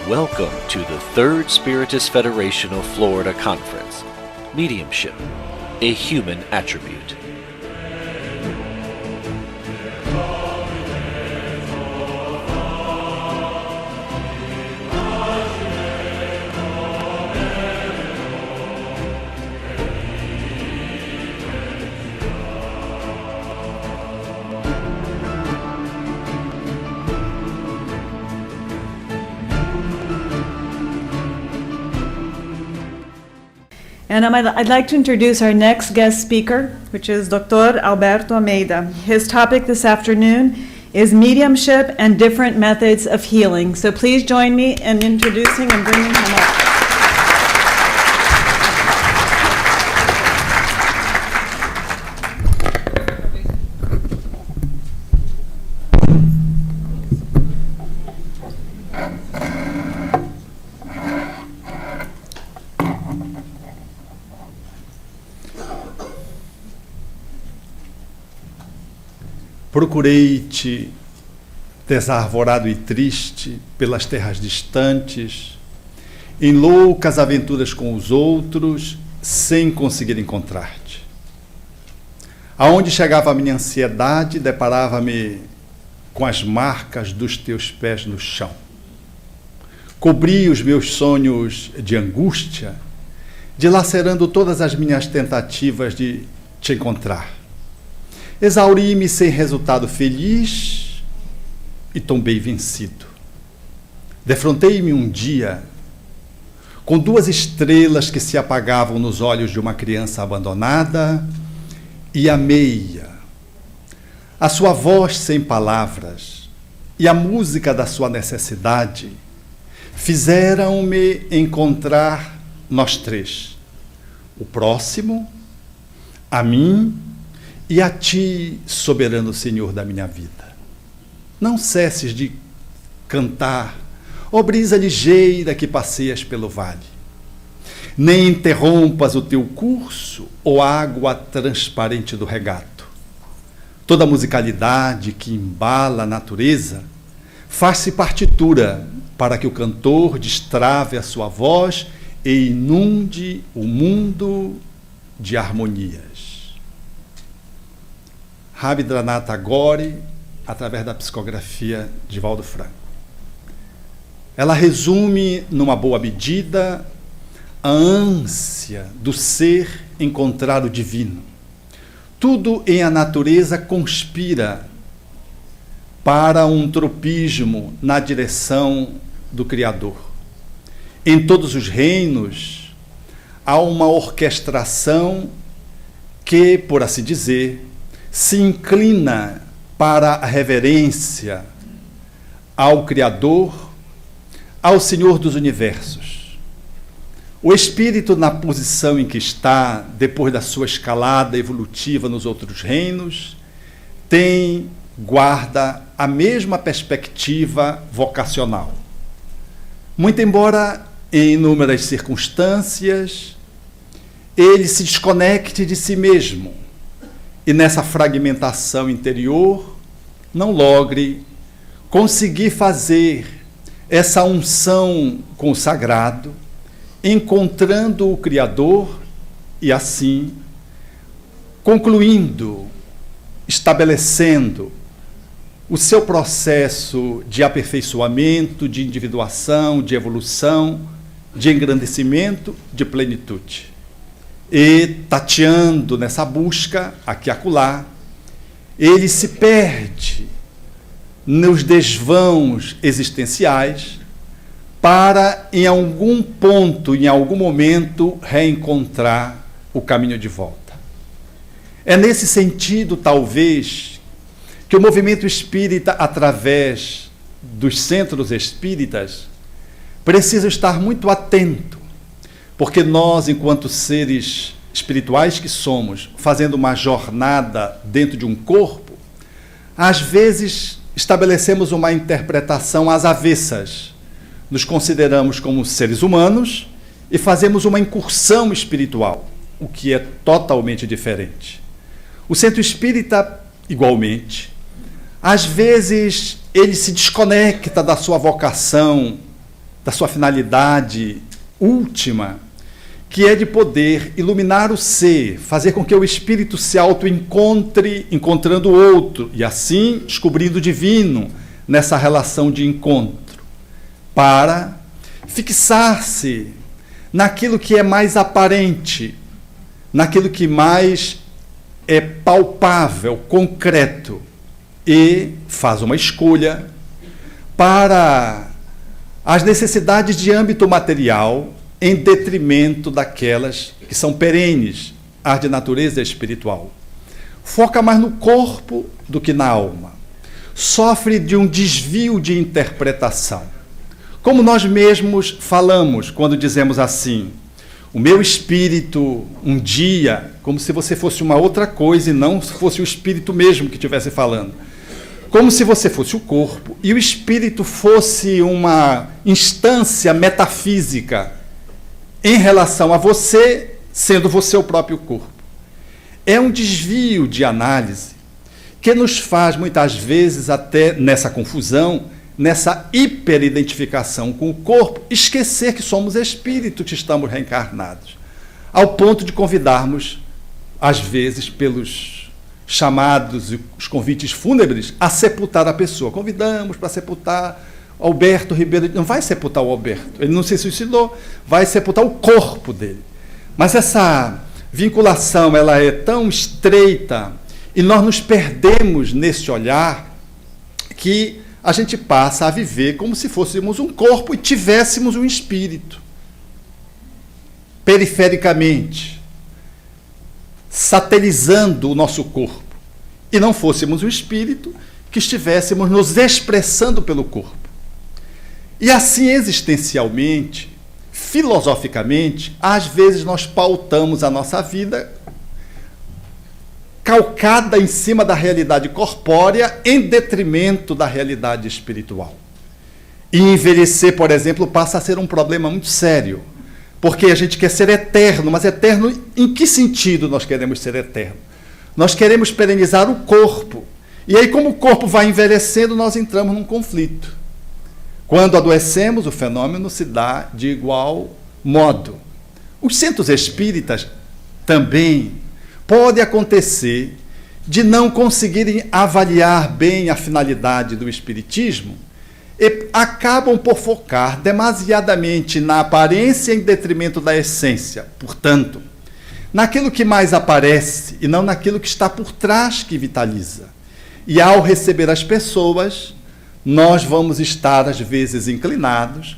Welcome to the Third Spiritist Federation of Florida Conference. Mediumship, a human attribute. And I'd like to introduce our next guest speaker, which is Dr. Alberto Almeida. His topic this afternoon is mediumship and different methods of healing. So please join me in introducing and bringing him up. Procurei-te, desarvorado e triste, pelas terras distantes, em loucas aventuras com os outros, sem conseguir encontrar-te. Aonde chegava a minha ansiedade, deparava-me com as marcas dos teus pés no chão. Cobri os meus sonhos de angústia, dilacerando todas as minhas tentativas de te encontrar. Exauri-me sem resultado feliz e tombei vencido. Defrontei-me um dia com duas estrelas que se apagavam nos olhos de uma criança abandonada e amei-a. A sua voz sem palavras e a música da sua necessidade fizeram-me encontrar nós três, o próximo, a mim e a ti, soberano Senhor da minha vida. Não cesses de cantar, ó brisa ligeira que passeias pelo vale. Nem interrompas o teu curso, ó água transparente do regato. Toda musicalidade que embala a natureza faz-se partitura para que o cantor destrave a sua voz e inunde o mundo de harmonias. Rabindranath Tagore, através da psicografia de Valdo Franco. Ela resume, numa boa medida, a ânsia do ser encontrar o divino. Tudo em a natureza conspira para um tropismo na direção do Criador. Em todos os reinos, há uma orquestração que, por assim dizer, se inclina para a reverência ao Criador, ao Senhor dos Universos. O espírito, na posição em que está, depois da sua escalada evolutiva nos outros reinos, guarda a mesma perspectiva vocacional. Muito embora, em inúmeras circunstâncias, ele se desconecte de si mesmo, e nessa fragmentação interior não logre conseguir fazer essa unção com o sagrado, encontrando o Criador e assim concluindo, estabelecendo o seu processo de aperfeiçoamento, de individuação, de evolução, de engrandecimento, de plenitude. E, tateando nessa busca, aqui e acolá, ele se perde nos desvãos existenciais para, em algum ponto, em algum momento, reencontrar o caminho de volta. É nesse sentido, talvez, que o movimento espírita, através dos centros espíritas, precisa estar muito atento, porque nós, enquanto seres espirituais que somos, fazendo uma jornada dentro de um corpo, às vezes estabelecemos uma interpretação às avessas. Nos consideramos como seres humanos e fazemos uma incursão espiritual, o que é totalmente diferente. O centro espírita, igualmente, às vezes ele se desconecta da sua vocação da sua finalidade última, que é de poder iluminar o ser, fazer com que o espírito se auto-encontre, encontrando o outro, e assim descobrindo o divino nessa relação de encontro, para fixar-se naquilo que é mais aparente, naquilo que mais é palpável, concreto, e faz uma escolha para as necessidades de âmbito material em detrimento daquelas que são perenes, as de natureza espiritual. Foca mais no corpo do que na alma. Sofre de um desvio de interpretação. Como nós mesmos falamos quando dizemos assim: o meu espírito, um dia, como se você fosse uma outra coisa e não fosse o espírito mesmo que estivesse falando. Como se você fosse o corpo e o espírito fosse uma instância metafísica em relação a você, sendo você o próprio corpo. É um desvio de análise que nos faz, muitas vezes, até nessa confusão, nessa hiperidentificação com o corpo, esquecer que somos espírito, que estamos reencarnados, ao ponto de convidarmos, às vezes, pelos chamados e os convites fúnebres, a sepultar a pessoa. Convidamos para sepultar Alberto Ribeiro. Não vai sepultar o Alberto, ele não se suicidou, vai sepultar o corpo dele. Mas essa vinculação, ela é tão estreita e nós nos perdemos nesse olhar que a gente passa a viver como se fôssemos um corpo e tivéssemos um espírito. Perifericamente, satelizando o nosso corpo, e não fôssemos um espírito que estivéssemos nos expressando pelo corpo. E assim, existencialmente, filosoficamente, às vezes nós pautamos a nossa vida calcada em cima da realidade corpórea em detrimento da realidade espiritual. E envelhecer, por exemplo, passa a ser um problema muito sério, porque a gente quer ser eterno, mas eterno em que sentido nós queremos ser eterno? Nós queremos perenizar o corpo, e aí como o corpo vai envelhecendo, nós entramos num conflito. Quando adoecemos, o fenômeno se dá de igual modo. Os centros espíritas também pode acontecer de não conseguirem avaliar bem a finalidade do espiritismo e acabam por focar demasiadamente na aparência em detrimento da essência. Portanto, naquilo que mais aparece e não naquilo que está por trás que vitaliza. E ao receber as pessoas, nós vamos estar, às vezes, inclinados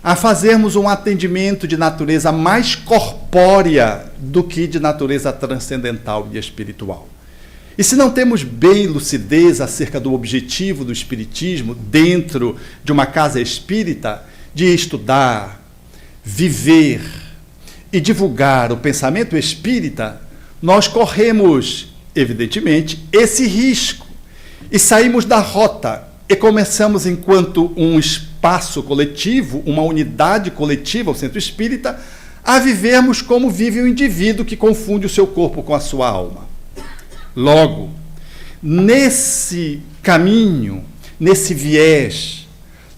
a fazermos um atendimento de natureza mais corpórea do que de natureza transcendental e espiritual. E se não temos bem lucidez acerca do objetivo do espiritismo dentro de uma casa espírita, de estudar, viver e divulgar o pensamento espírita, nós corremos, evidentemente, esse risco e saímos da rota e começamos, enquanto um espaço coletivo, uma unidade coletiva, o centro espírita, a vivermos como vive o indivíduo que confunde o seu corpo com a sua alma. Logo, nesse caminho, nesse viés,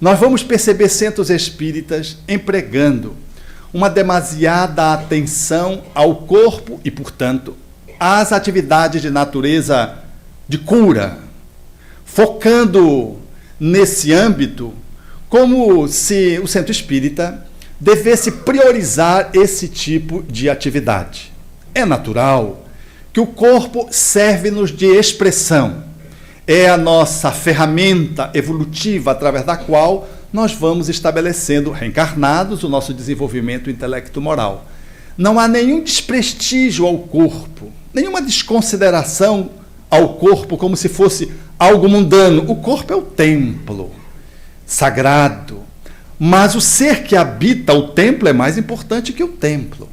nós vamos perceber centros espíritas empregando uma demasiada atenção ao corpo e, portanto, às atividades de natureza de cura, focando nesse âmbito como se o centro espírita devesse priorizar esse tipo de atividade. É natural que o corpo serve-nos de expressão, é a nossa ferramenta evolutiva através da qual nós vamos estabelecendo, reencarnados, o nosso desenvolvimento intelecto-moral. Não há nenhum desprestígio ao corpo, nenhuma desconsideração ao corpo como se fosse algo mundano. O corpo é o templo sagrado, mas o ser que habita o templo é mais importante que o templo.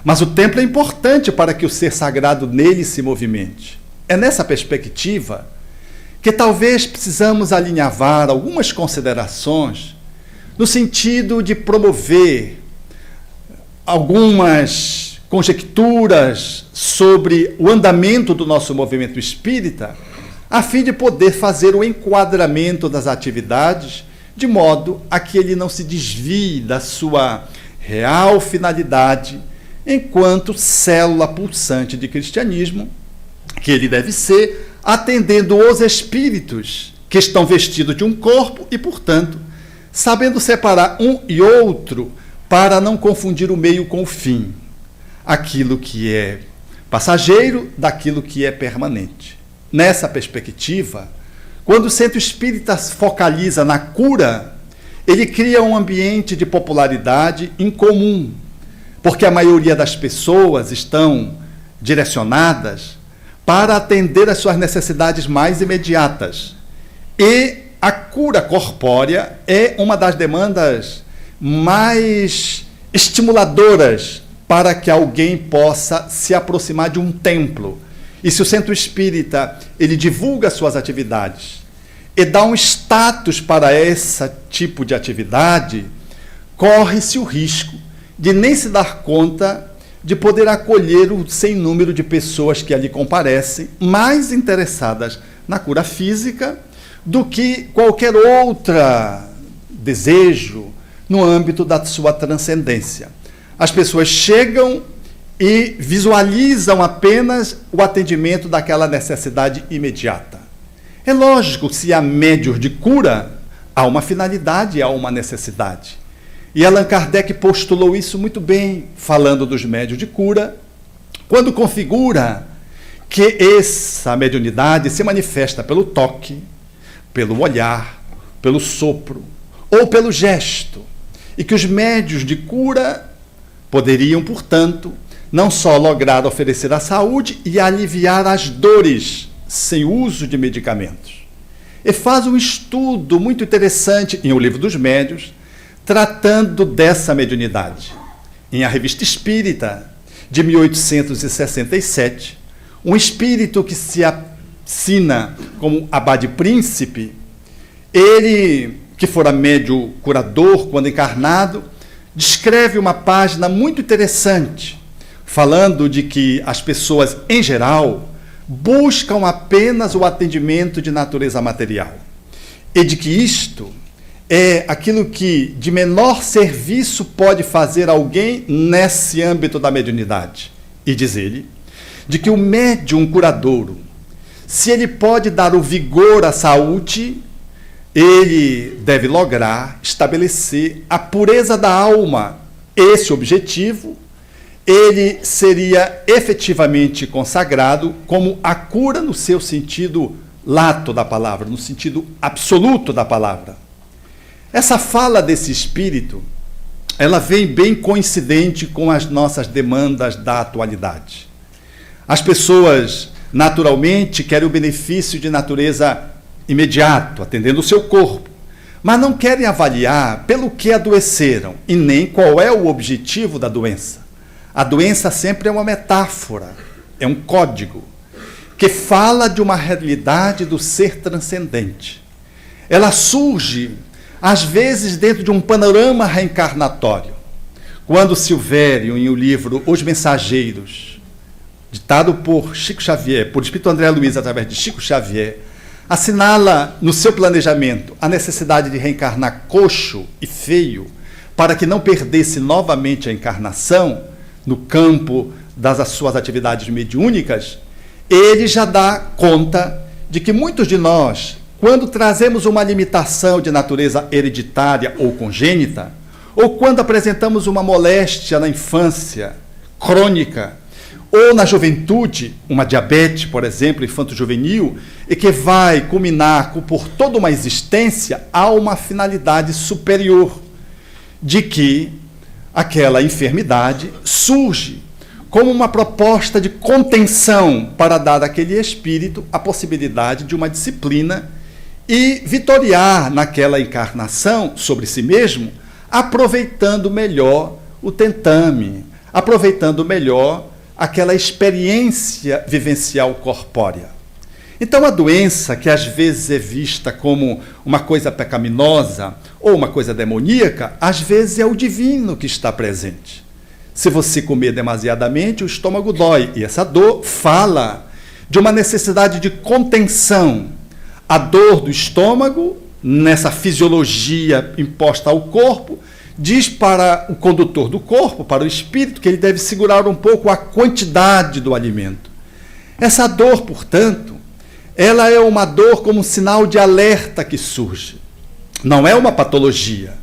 Mas o templo é importante para que o ser sagrado nele se movimente. É nessa perspectiva que talvez precisamos alinhavar algumas considerações no sentido de promover algumas conjecturas sobre o andamento do nosso movimento espírita, a fim de poder fazer o enquadramento das atividades de modo a que ele não se desvie da sua real finalidade enquanto célula pulsante de cristianismo, que ele deve ser, atendendo os espíritos que estão vestidos de um corpo e, portanto, sabendo separar um e outro para não confundir o meio com o fim, aquilo que é passageiro daquilo que é permanente. Nessa perspectiva, quando o centro espírita focaliza na cura, ele cria um ambiente de popularidade incomum, porque a maioria das pessoas estão direcionadas para atender às suas necessidades mais imediatas. E a cura corpórea é uma das demandas mais estimuladoras para que alguém possa se aproximar de um templo. E se o centro espírita ele divulga suas atividades e dá um status para esse tipo de atividade, corre-se o risco de nem se dar conta de poder acolher o sem número de pessoas que ali comparecem, mais interessadas na cura física do que qualquer outro desejo no âmbito da sua transcendência. As pessoas chegam e visualizam apenas o atendimento daquela necessidade imediata. É lógico, se há médios de cura, há uma finalidade, há uma necessidade. E Allan Kardec postulou isso muito bem, falando dos médios de cura, quando configura que essa mediunidade se manifesta pelo toque, pelo olhar, pelo sopro ou pelo gesto, e que os médios de cura poderiam, portanto, não só lograr oferecer a saúde e aliviar as dores sem uso de medicamentos. E faz um estudo muito interessante em O Livro dos Médios, tratando dessa mediunidade. Em A Revista Espírita, de 1867, um espírito que se assina como Abade Príncipe, ele, que fora médium curador quando encarnado, descreve uma página muito interessante, falando de que as pessoas, em geral, buscam apenas o atendimento de natureza material. E de que isto é aquilo que de menor serviço pode fazer alguém nesse âmbito da mediunidade. E diz ele, de que o médium curadouro, se ele pode dar o vigor à saúde, ele deve lograr estabelecer a pureza da alma. Esse objetivo, ele seria efetivamente consagrado como a cura no seu sentido lato da palavra, no sentido absoluto da palavra. Essa fala desse espírito, ela vem bem coincidente com as nossas demandas da atualidade. As pessoas, naturalmente, querem o benefício de natureza imediato, atendendo o seu corpo, mas não querem avaliar pelo que adoeceram e nem qual é o objetivo da doença. A doença sempre é uma metáfora, é um código, que fala de uma realidade do ser transcendente. Ela surge, às vezes, dentro de um panorama reencarnatório. Quando Silvério, em o livro Os Mensageiros, ditado por Chico Xavier, por Espírito André Luiz, através de Chico Xavier, assinala no seu planejamento a necessidade de reencarnar coxo e feio, para que não perdesse novamente a encarnação no campo das suas atividades mediúnicas, ele já dá conta de que muitos de nós, quando trazemos uma limitação de natureza hereditária ou congênita, ou quando apresentamos uma moléstia na infância crônica, ou na juventude, uma diabetes, por exemplo, infanto-juvenil, e que vai culminar por toda uma existência a uma finalidade superior, de que aquela enfermidade surge como uma proposta de contenção para dar àquele espírito a possibilidade de uma disciplina e vitoriar naquela encarnação sobre si mesmo, aproveitando melhor o tentame, aproveitando melhor aquela experiência vivencial corpórea. Então a doença, que às vezes é vista como uma coisa pecaminosa ou uma coisa demoníaca, às vezes é o divino que está presente. Se você comer demasiadamente, o estômago dói, e essa dor fala de uma necessidade de contenção. A dor do estômago nessa fisiologia imposta ao corpo, diz para o condutor do corpo, para o espírito, que ele deve segurar um pouco a quantidade do alimento. Essa dor, portanto, ela é uma dor como um sinal de alerta que surge. Não é uma patologia,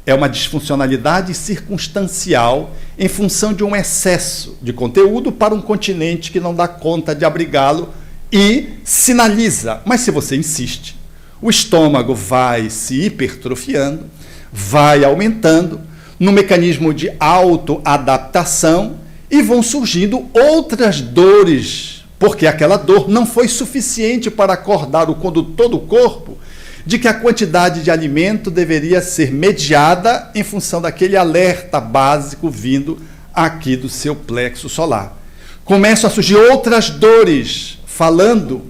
é uma disfuncionalidade circunstancial em função de um excesso de conteúdo para um continente que não dá conta de abrigá-lo e sinaliza. Mas se você insiste, o estômago vai se hipertrofiando, vai aumentando no mecanismo de autoadaptação e vão surgindo outras dores, porque aquela dor não foi suficiente para acordar o condutor do corpo de que a quantidade de alimento deveria ser mediada em função daquele alerta básico vindo aqui do seu plexo solar. Começam a surgir outras dores, falando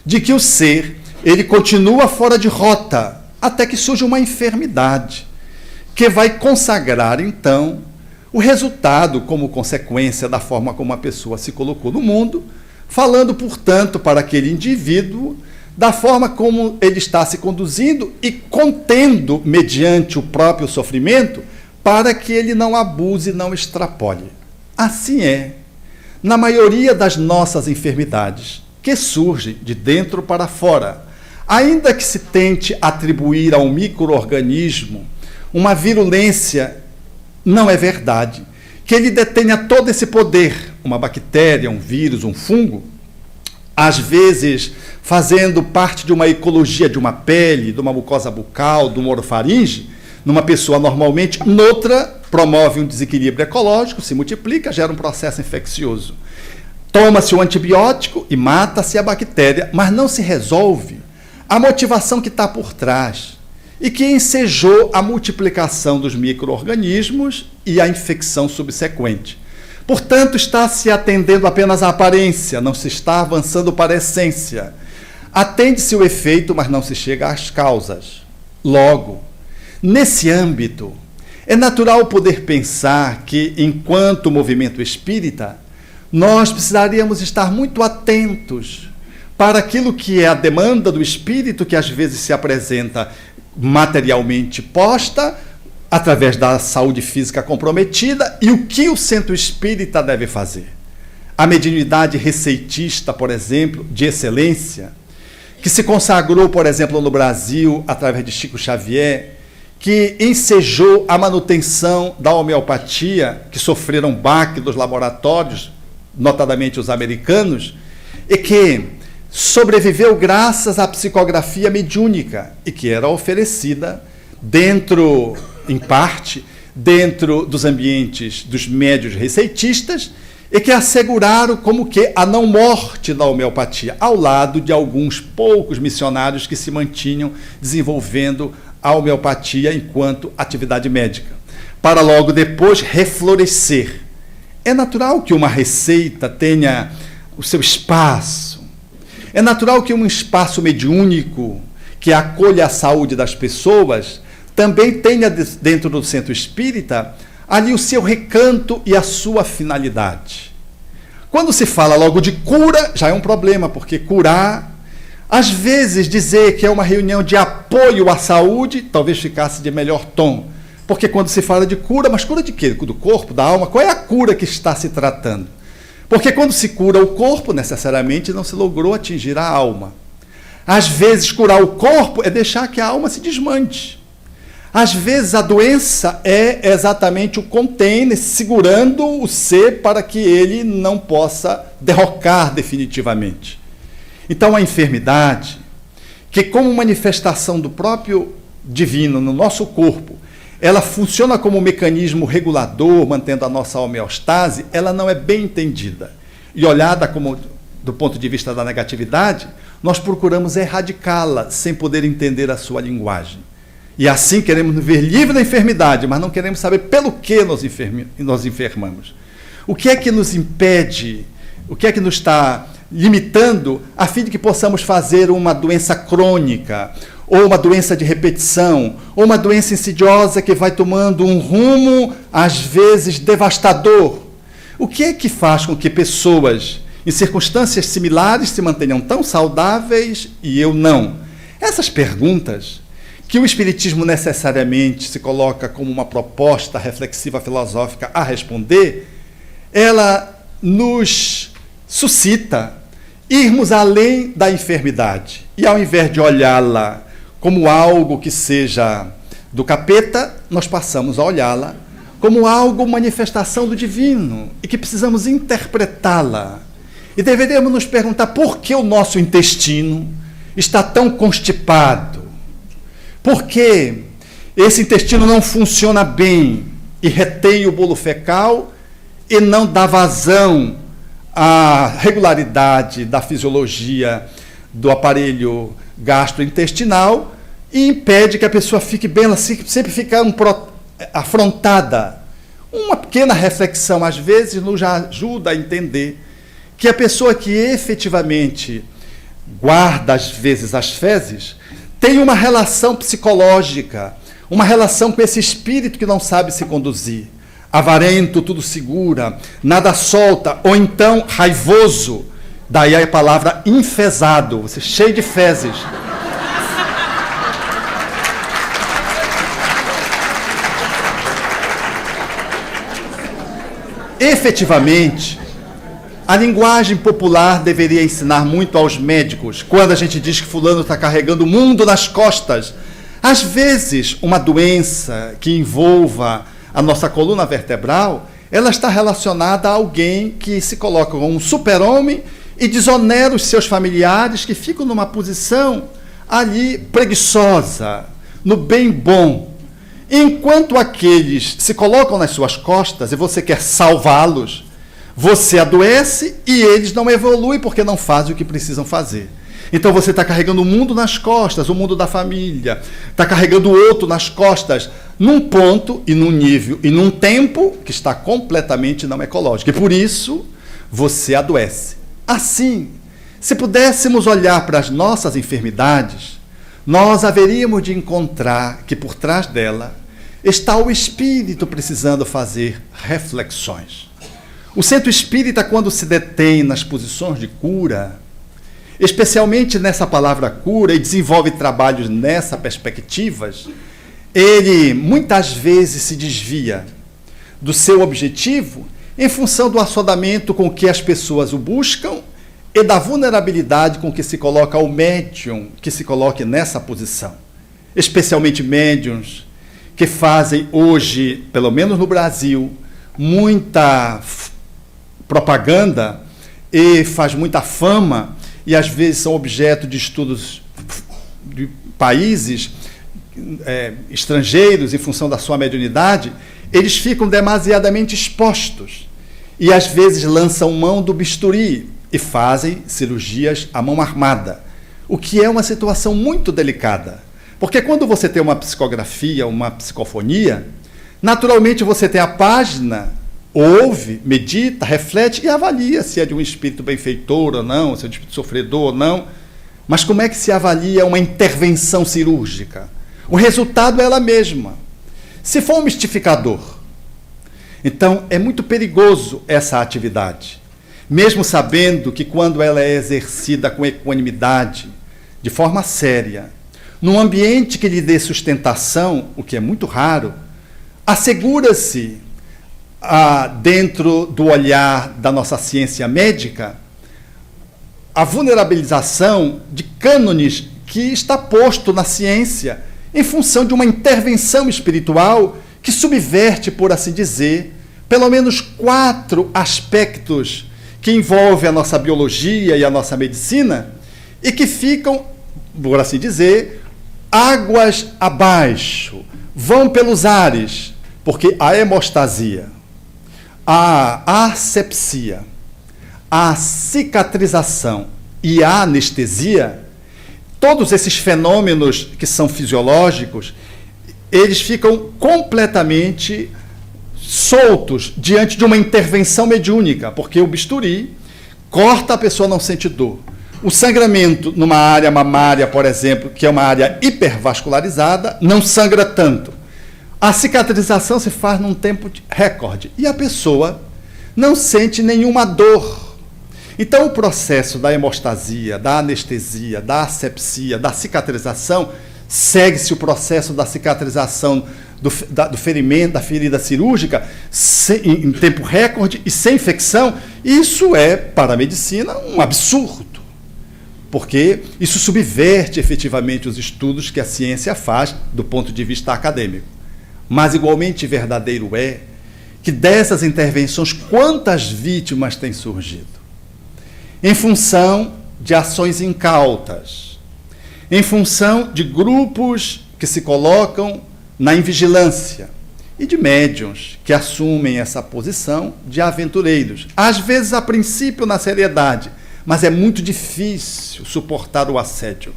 de que o ser, ele continua fora de rota, até que surge uma enfermidade, que vai consagrar, então, o resultado como consequência da forma como a pessoa se colocou no mundo, falando, portanto, para aquele indivíduo da forma como ele está se conduzindo e contendo, mediante o próprio sofrimento, para que ele não abuse, não extrapole. Assim é, na maioria das nossas enfermidades, que surgem de dentro para fora, ainda que se tente atribuir a um micro-organismo uma virulência, não é verdade. Que ele detenha todo esse poder, uma bactéria, um vírus, um fungo, às vezes fazendo parte de uma ecologia de uma pele, de uma mucosa bucal, de uma orofaringe, numa pessoa normalmente, noutra promove um desequilíbrio ecológico, se multiplica, gera um processo infeccioso. Toma-se o antibiótico e mata-se a bactéria, mas não se resolve a motivação que está por trás e que ensejou a multiplicação dos micro-organismos e a infecção subsequente. Portanto, está se atendendo apenas à aparência, não se está avançando para a essência. Atende-se o efeito, mas não se chega às causas. Logo, nesse âmbito, é natural poder pensar que, enquanto movimento espírita, nós precisaríamos estar muito atentos para aquilo que é a demanda do espírito, que às vezes se apresenta materialmente posta, através da saúde física comprometida, e o que o centro espírita deve fazer. A mediunidade receitista, por exemplo, de excelência, que se consagrou, por exemplo, no Brasil, através de Chico Xavier, que ensejou a manutenção da homeopatia, que sofreram baque dos laboratórios, notadamente os americanos, e que sobreviveu graças à psicografia mediúnica, e que era oferecida dentro, em parte, dentro dos ambientes dos médios receitistas, e que asseguraram como que a não morte da homeopatia, ao lado de alguns poucos missionários que se mantinham desenvolvendo a homeopatia enquanto atividade médica, para logo depois reflorescer. É natural que uma receita tenha o seu espaço, é natural que um espaço mediúnico que acolha a saúde das pessoas também tenha dentro do centro espírita ali o seu recanto e a sua finalidade. Quando se fala logo de cura, já é um problema, porque curar, às vezes dizer que é uma reunião de apoio à saúde, talvez ficasse de melhor tom. Porque quando se fala de cura, mas cura de quê? Do corpo, da alma? Qual é a cura que está se tratando? Porque quando se cura o corpo, necessariamente não se logrou atingir a alma. Às vezes, curar o corpo é deixar que a alma se desmante. Às vezes, a doença é exatamente o container segurando o ser para que ele não possa derrocar definitivamente. Então, a enfermidade, que como manifestação do próprio divino no nosso corpo, ela funciona como um mecanismo regulador, mantendo a nossa homeostase, ela não é bem entendida. E olhada como, do ponto de vista da negatividade, nós procuramos erradicá-la, sem poder entender a sua linguagem. E assim queremos nos ver livre da enfermidade, mas não queremos saber pelo que nós enfermamos. O que é que nos impede, o que é que nos está limitando, a fim de que possamos fazer uma doença crônica, ou uma doença de repetição, ou uma doença insidiosa que vai tomando um rumo, às vezes, devastador. O que é que faz com que pessoas, em circunstâncias similares, se mantenham tão saudáveis e eu não? Essas perguntas que o Espiritismo necessariamente se coloca como uma proposta reflexiva filosófica a responder, ela nos suscita irmos além da enfermidade. E ao invés de olhá-la como algo que seja do capeta, nós passamos a olhá-la como algo, manifestação do divino, e que precisamos interpretá-la. E deveríamos nos perguntar por que o nosso intestino está tão constipado. Por que esse intestino não funciona bem e retém o bolo fecal e não dá vazão à regularidade da fisiologia do aparelho gastrointestinal e impede que a pessoa fique bem, ela sempre fica afrontada. Uma pequena reflexão, às vezes, nos ajuda a entender que a pessoa que efetivamente guarda, às vezes, as fezes, tem uma relação psicológica, uma relação com esse espírito que não sabe se conduzir. Avarento, tudo segura, nada solta, ou então raivoso, daí a palavra enfesado, você cheio de fezes. Efetivamente, a linguagem popular deveria ensinar muito aos médicos, quando a gente diz que fulano está carregando o mundo nas costas. Às vezes, uma doença que envolva a nossa coluna vertebral, ela está relacionada a alguém que se coloca como um super-homem e desonera os seus familiares que ficam numa posição ali preguiçosa, no bem bom. Enquanto aqueles se colocam nas suas costas e você quer salvá-los, você adoece e eles não evoluem porque não fazem o que precisam fazer. Então você está carregando o mundo nas costas, o mundo da família, está carregando o outro nas costas, num ponto e num nível e num tempo que está completamente não ecológico. E por isso você adoece. Assim, se pudéssemos olhar para as nossas enfermidades, nós haveríamos de encontrar que por trás dela está o espírito precisando fazer reflexões. O centro espírita, quando se detém nas posições de cura, especialmente nessa palavra cura, e desenvolve trabalhos nessa perspectivas, ele muitas vezes se desvia do seu objetivo em função do assodamento com que as pessoas o buscam e da vulnerabilidade com que se coloca o médium que se coloque nessa posição. Especialmente médiums que fazem hoje, pelo menos no Brasil, muita propaganda e faz muita fama, e às vezes são objeto de estudos de países estrangeiros em função da sua mediunidade, eles ficam demasiadamente expostos e às vezes lançam mão do bisturi e fazem cirurgias à mão armada, o que é uma situação muito delicada, porque quando você tem uma psicografia, uma psicofonia, naturalmente você tem a página, ouve, medita, reflete e avalia se é de um espírito benfeitor ou não, se é de um espírito sofredor ou não. Mas como é que se avalia uma intervenção cirúrgica? O resultado é ela mesma. Se for um mistificador, então é muito perigoso essa atividade, mesmo sabendo que quando ela é exercida com equanimidade, de forma séria, num ambiente que lhe dê sustentação, o que é muito raro, assegura-se dentro do olhar da nossa ciência médica, a vulnerabilização de cânones que está posto na ciência em função de uma intervenção espiritual que subverte, por assim dizer, pelo menos 4 aspectos que envolvem a nossa biologia e a nossa medicina e que ficam, por assim dizer, águas abaixo, vão pelos ares, porque a hemostasia, a asepsia, a cicatrização e a anestesia, todos esses fenômenos que são fisiológicos, eles ficam completamente soltos diante de uma intervenção mediúnica, porque o bisturi corta, a pessoa não sente dor. O sangramento numa área mamária, por exemplo, que é uma área hipervascularizada, não sangra tanto. A cicatrização se faz num tempo recorde e a pessoa não sente nenhuma dor. Então, o processo da hemostasia, da anestesia, da asepsia, da cicatrização segue-se o processo da cicatrização do ferimento, da ferida cirúrgica, em tempo recorde e sem infecção. Isso é, para a medicina, um absurdo, porque isso subverte efetivamente os estudos que a ciência faz do ponto de vista acadêmico. Mas igualmente verdadeiro é que dessas intervenções, quantas vítimas têm surgido? Em função de ações incautas, em função de grupos que se colocam na invigilância e de médiuns que assumem essa posição de aventureiros. Às vezes, a princípio, na seriedade, mas é muito difícil suportar o assédio.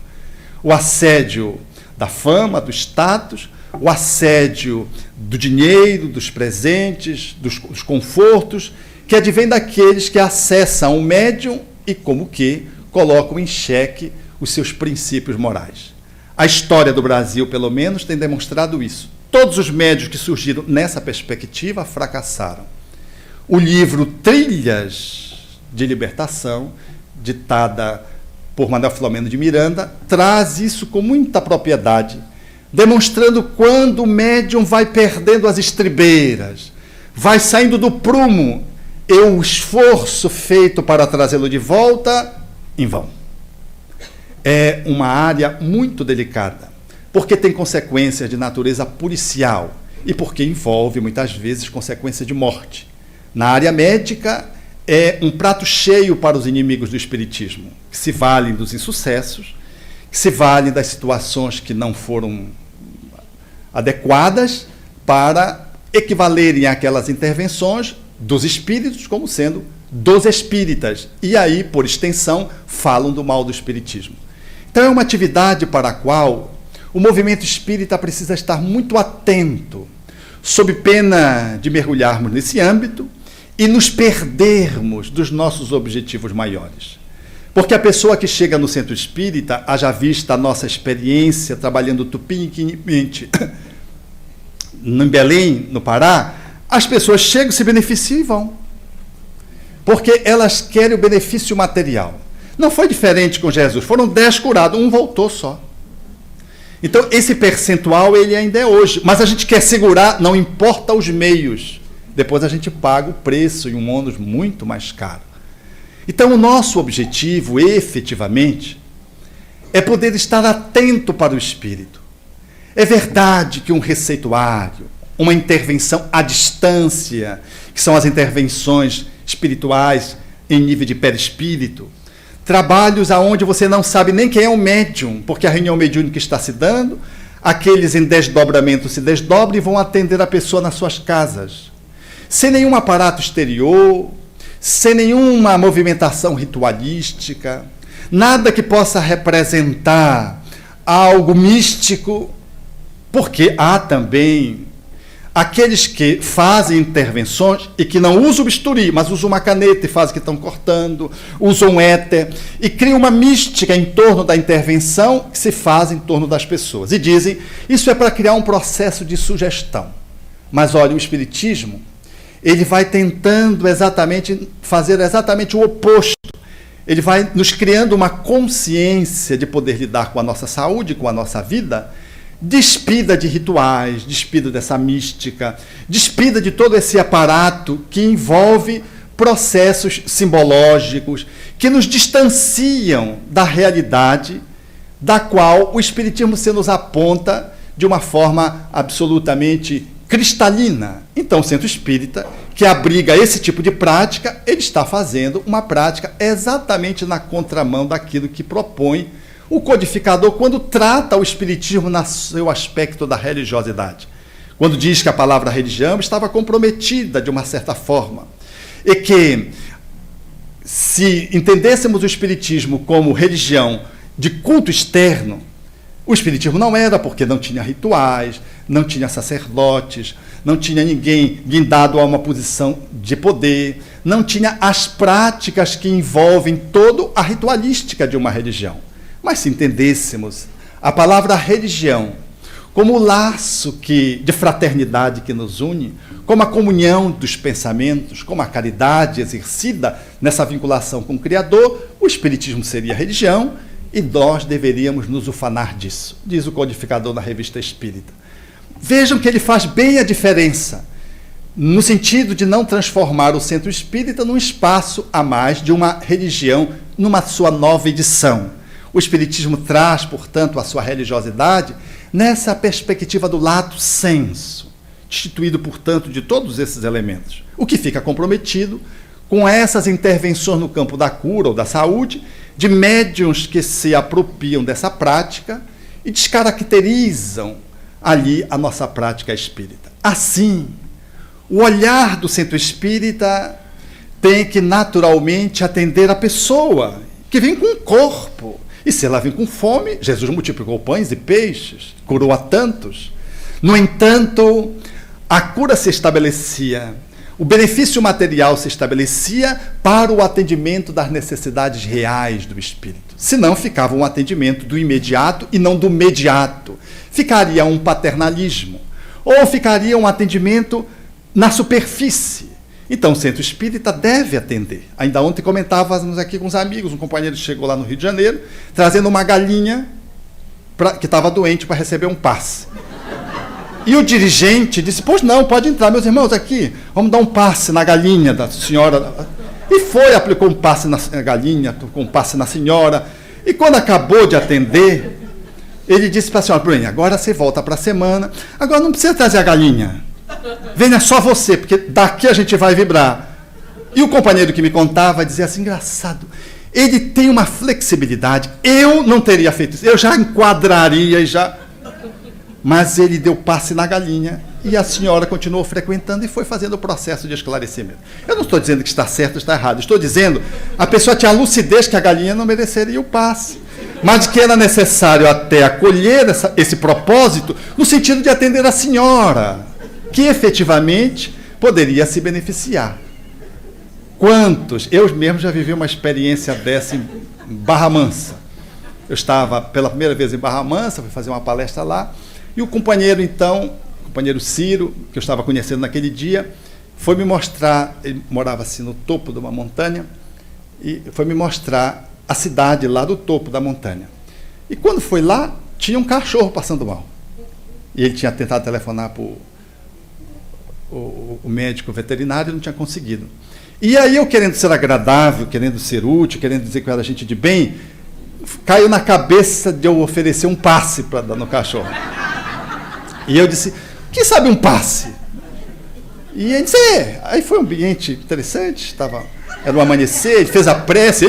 O assédio da fama, do status, o assédio do dinheiro, dos presentes, dos confortos, que advém daqueles que acessam o médium e, como que, colocam em xeque os seus princípios morais. A história do Brasil, pelo menos, tem demonstrado isso. Todos os médiuns que surgiram nessa perspectiva fracassaram. O livro Trilhas de Libertação, ditada por Manuel Filomeno de Miranda, traz isso com muita propriedade, demonstrando quando o médium vai perdendo as estribeiras, vai saindo do prumo, e o esforço feito para trazê-lo de volta, em vão. É uma área muito delicada, porque tem consequências de natureza policial e porque envolve, muitas vezes, consequências de morte. Na área médica, é um prato cheio para os inimigos do espiritismo, que se valem dos insucessos, que se valem das situações que não foram adequadas para equivalerem àquelas intervenções dos espíritos como sendo dos espíritas. E aí, por extensão, falam do mal do espiritismo. Então é uma atividade para a qual o movimento espírita precisa estar muito atento, sob pena de mergulharmos nesse âmbito e nos perdermos dos nossos objetivos maiores. Porque a pessoa que chega no centro espírita, haja vista a nossa experiência trabalhando tupiniquinamente em Belém, no Pará, as pessoas chegam, se beneficiam e vão. Porque elas querem o benefício material. Não foi diferente com Jesus, foram 10 curados, um voltou só. Então, esse percentual, ele ainda é hoje, mas a gente quer segurar, não importa os meios. Depois a gente paga o preço em um ônus muito mais caro. Então, o nosso objetivo, efetivamente, é poder estar atento para o espírito. É verdade que um receituário, uma intervenção à distância, que são as intervenções espirituais em nível de perispírito, trabalhos aonde você não sabe nem quem é o médium, porque a reunião mediúnica está se dando, aqueles em desdobramento se desdobram e vão atender a pessoa nas suas casas, sem nenhum aparato exterior, sem nenhuma movimentação ritualística, nada que possa representar algo místico, porque há também aqueles que fazem intervenções e que não usam o bisturi, mas usam uma caneta e fazem que estão cortando, usam éter e criam uma mística em torno da intervenção que se faz em torno das pessoas. E dizem, isso é para criar um processo de sugestão. Mas olha, o espiritismo, ele vai tentando fazer exatamente o oposto. Ele vai nos criando uma consciência de poder lidar com a nossa saúde, com a nossa vida, despida de rituais, despida dessa mística, despida de todo esse aparato que envolve processos simbológicos que nos distanciam da realidade da qual o Espiritismo se nos aponta de uma forma absolutamente cristalina. Então, o Centro Espírita, que abriga esse tipo de prática, ele está fazendo uma prática exatamente na contramão daquilo que propõe o codificador quando trata o espiritismo no seu aspecto da religiosidade. Quando diz que a palavra religião estava comprometida de uma certa forma. E que, se entendêssemos o espiritismo como religião de culto externo, o espiritismo não era, porque não tinha rituais, não tinha sacerdotes, não tinha ninguém guindado a uma posição de poder, não tinha as práticas que envolvem toda a ritualística de uma religião. Mas se entendêssemos a palavra religião como o laço de fraternidade que nos une, como a comunhão dos pensamentos, como a caridade exercida nessa vinculação com o Criador, o Espiritismo seria religião E nós deveríamos nos ufanar disso, diz o codificador na Revista Espírita. Vejam que ele faz bem a diferença, no sentido de não transformar o centro espírita num espaço a mais de uma religião, numa sua nova edição. O Espiritismo traz, portanto, a sua religiosidade nessa perspectiva do lato sensu, destituído, portanto, de todos esses elementos, o que fica comprometido com essas intervenções no campo da cura ou da saúde, de médiuns que se apropriam dessa prática e descaracterizam ali a nossa prática espírita. Assim, o olhar do centro espírita tem que naturalmente atender a pessoa que vem com o corpo. E se ela vem com fome, Jesus multiplicou pães e peixes, curou a tantos. No entanto, a cura se estabelecia, o benefício material se estabelecia para o atendimento das necessidades reais do espírito. Senão ficava um atendimento do imediato e não do mediato. Ficaria um paternalismo, ou ficaria um atendimento na superfície. Então o centro espírita deve atender. Ainda ontem comentávamos aqui com os amigos, um companheiro chegou lá no Rio de Janeiro, trazendo uma galinha que estava doente para receber um passe. E o dirigente disse, pois não, pode entrar, meus irmãos, aqui, vamos dar um passe na galinha da senhora. E foi, aplicou um passe na galinha, aplicou um passe na senhora. E quando acabou de atender, ele disse para a senhora, Bruno, agora você volta para a semana, agora não precisa trazer a galinha. Venha só você, porque daqui a gente vai vibrar. E o companheiro que me contava dizia assim, engraçado, ele tem uma flexibilidade, eu não teria feito isso, eu já enquadraria e já... Mas ele deu passe na galinha e a senhora continuou frequentando e foi fazendo o processo de esclarecimento. Eu não estou dizendo que está certo ou está errado, estou dizendo a pessoa tinha a lucidez que a galinha não mereceria o passe, mas que era necessário até acolher esse propósito no sentido de atender a senhora, que efetivamente poderia se beneficiar. Quantos? Eu mesmo já vivi uma experiência dessa em Barra Mansa. Eu estava pela primeira vez em Barra Mansa, fui fazer uma palestra lá, e o companheiro, então, o companheiro Ciro, que eu estava conhecendo naquele dia, foi me mostrar, ele morava assim no topo de uma montanha, e foi me mostrar a cidade lá do topo da montanha. E quando foi lá, tinha um cachorro passando mal. E ele tinha tentado telefonar para o médico veterinário e não tinha conseguido. E aí eu, querendo ser agradável, querendo ser útil, querendo dizer que eu era gente de bem, caiu na cabeça de eu oferecer um passe para dar no cachorro. E eu disse, quem sabe um passe? E ele disse, Aí foi um ambiente interessante, era um amanhecer, ele fez a prece,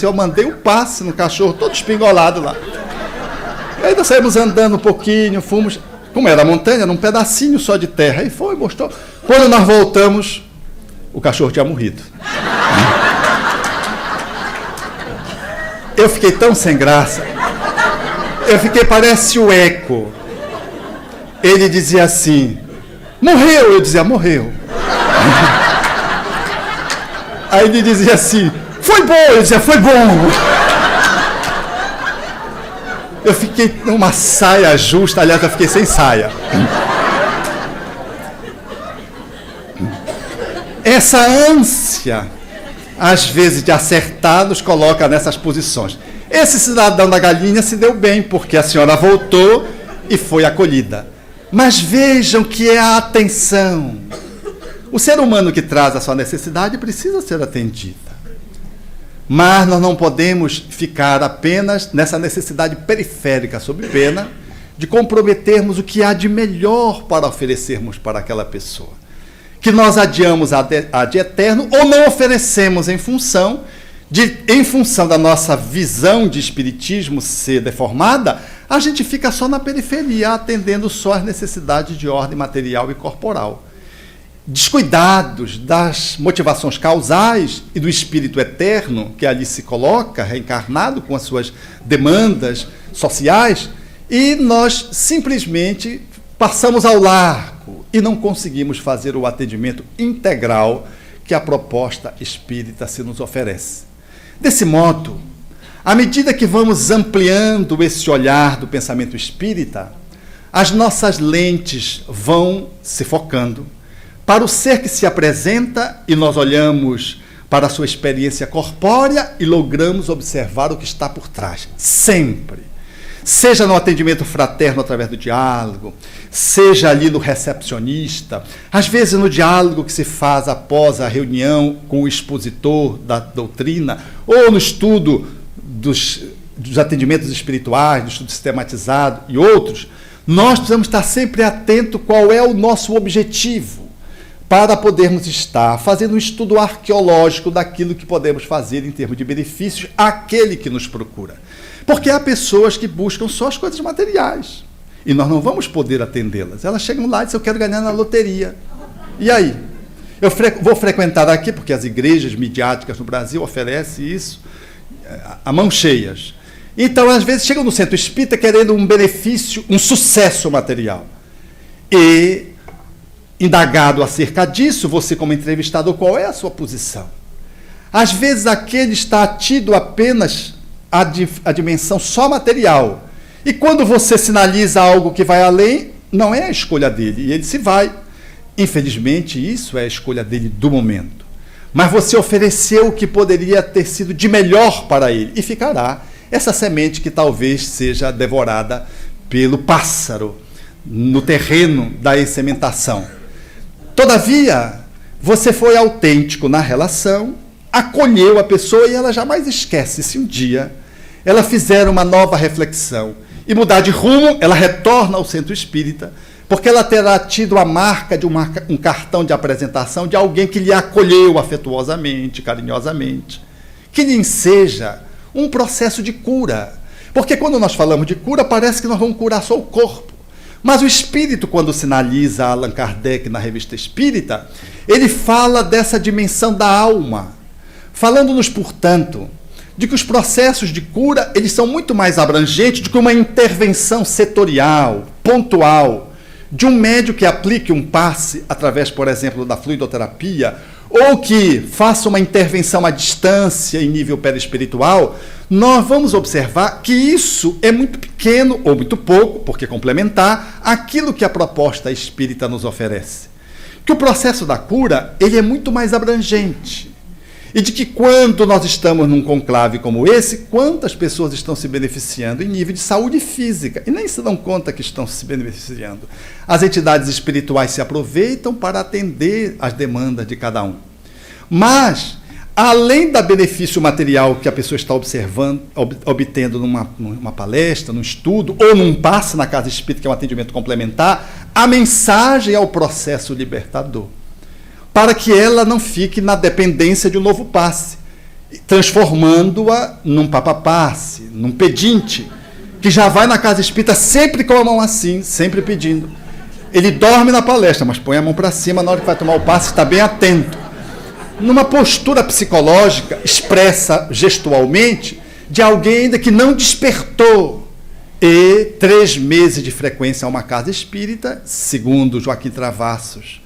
eu mandei um passe no cachorro, todo espingolado lá. E aí nós saímos andando um pouquinho, fomos, como era a montanha, era um pedacinho só de terra, e foi, mostrou. Quando nós voltamos, o cachorro tinha morrido. Eu fiquei tão sem graça, parece o eco. Ele dizia assim, morreu, eu dizia, morreu. Aí ele dizia assim, foi bom, eu dizia, foi bom. Eu fiquei numa saia justa, aliás, eu fiquei sem saia. Essa ânsia, às vezes, de acertar, nos coloca nessas posições. Esse cidadão da galinha se deu bem, porque a senhora voltou e foi acolhida. Mas vejam que é a atenção. O ser humano que traz a sua necessidade precisa ser atendida. Mas nós não podemos ficar apenas nessa necessidade periférica, sob pena de comprometermos o que há de melhor para oferecermos para aquela pessoa. Que nós adiamos a de eterno ou não oferecemos em função da nossa visão de espiritismo ser deformada, a gente fica só na periferia, atendendo só as necessidades de ordem material e corporal. Descuidados das motivações causais e do espírito eterno que ali se coloca, reencarnado com as suas demandas sociais, e nós simplesmente passamos ao largo e não conseguimos fazer o atendimento integral que a proposta espírita se nos oferece. Desse modo, à medida que vamos ampliando esse olhar do pensamento espírita, as nossas lentes vão se focando para o ser que se apresenta e nós olhamos para a sua experiência corpórea e logramos observar o que está por trás. Sempre. Seja no atendimento fraterno através do diálogo, seja ali no recepcionista, às vezes no diálogo que se faz após a reunião com o expositor da doutrina, ou no estudo dos atendimentos espirituais, do estudo sistematizado e outros, nós precisamos estar sempre atentos qual é o nosso objetivo, para podermos estar fazendo um estudo arqueológico daquilo que podemos fazer em termos de benefícios àquele que nos procura. Porque há pessoas que buscam só as coisas materiais, e nós não vamos poder atendê-las. Elas chegam lá e dizem, eu quero ganhar na loteria. E aí? Eu vou frequentar aqui, porque as igrejas midiáticas no Brasil oferecem isso, a mão cheias. Então, às vezes, chegam no centro espírita querendo um benefício, um sucesso material. E, indagado acerca disso, você como entrevistador, qual é a sua posição? Às vezes, aquele está atido apenas à dimensão só material. E quando você sinaliza algo que vai além, não é a escolha dele, e ele se vai. Infelizmente, isso é a escolha dele do momento. Mas você ofereceu o que poderia ter sido de melhor para ele, e ficará essa semente que talvez seja devorada pelo pássaro no terreno da ensementação. Todavia, você foi autêntico na relação, acolheu a pessoa e ela jamais esquece. Se um dia ela fizer uma nova reflexão e mudar de rumo, ela retorna ao centro espírita, porque ela terá tido a marca de um cartão de apresentação de alguém que lhe acolheu afetuosamente, carinhosamente, que lhe seja um processo de cura. Porque quando nós falamos de cura, parece que nós vamos curar só o corpo. Mas o espírito, quando sinaliza Allan Kardec na Revista Espírita, ele fala dessa dimensão da alma, falando-nos, portanto, de que os processos de cura eles são muito mais abrangentes do que uma intervenção setorial, pontual, de um médico que aplique um passe através, por exemplo, da fluidoterapia, ou que faça uma intervenção à distância em nível perispiritual. Nós vamos observar que isso é muito pequeno ou muito pouco, porque complementar aquilo que a proposta espírita nos oferece. Que o processo da cura ele é muito mais abrangente. E de que quando nós estamos num conclave como esse, quantas pessoas estão se beneficiando em nível de saúde física, e nem se dão conta que estão se beneficiando. As entidades espirituais se aproveitam para atender às demandas de cada um. Mas, além do benefício material que a pessoa está obtendo numa palestra, num estudo, ou num passe na casa espírita, que é um atendimento complementar, a mensagem é o processo libertador, para que ela não fique na dependência de um novo passe, transformando-a num papapasse, num pedinte, que já vai na casa espírita sempre com a mão assim, sempre pedindo. Ele dorme na palestra, mas põe a mão para cima na hora que vai tomar o passe, está bem atento. Numa postura psicológica, expressa gestualmente, de alguém ainda que não despertou. E 3 meses de frequência a uma casa espírita, segundo Joaquim Travassos,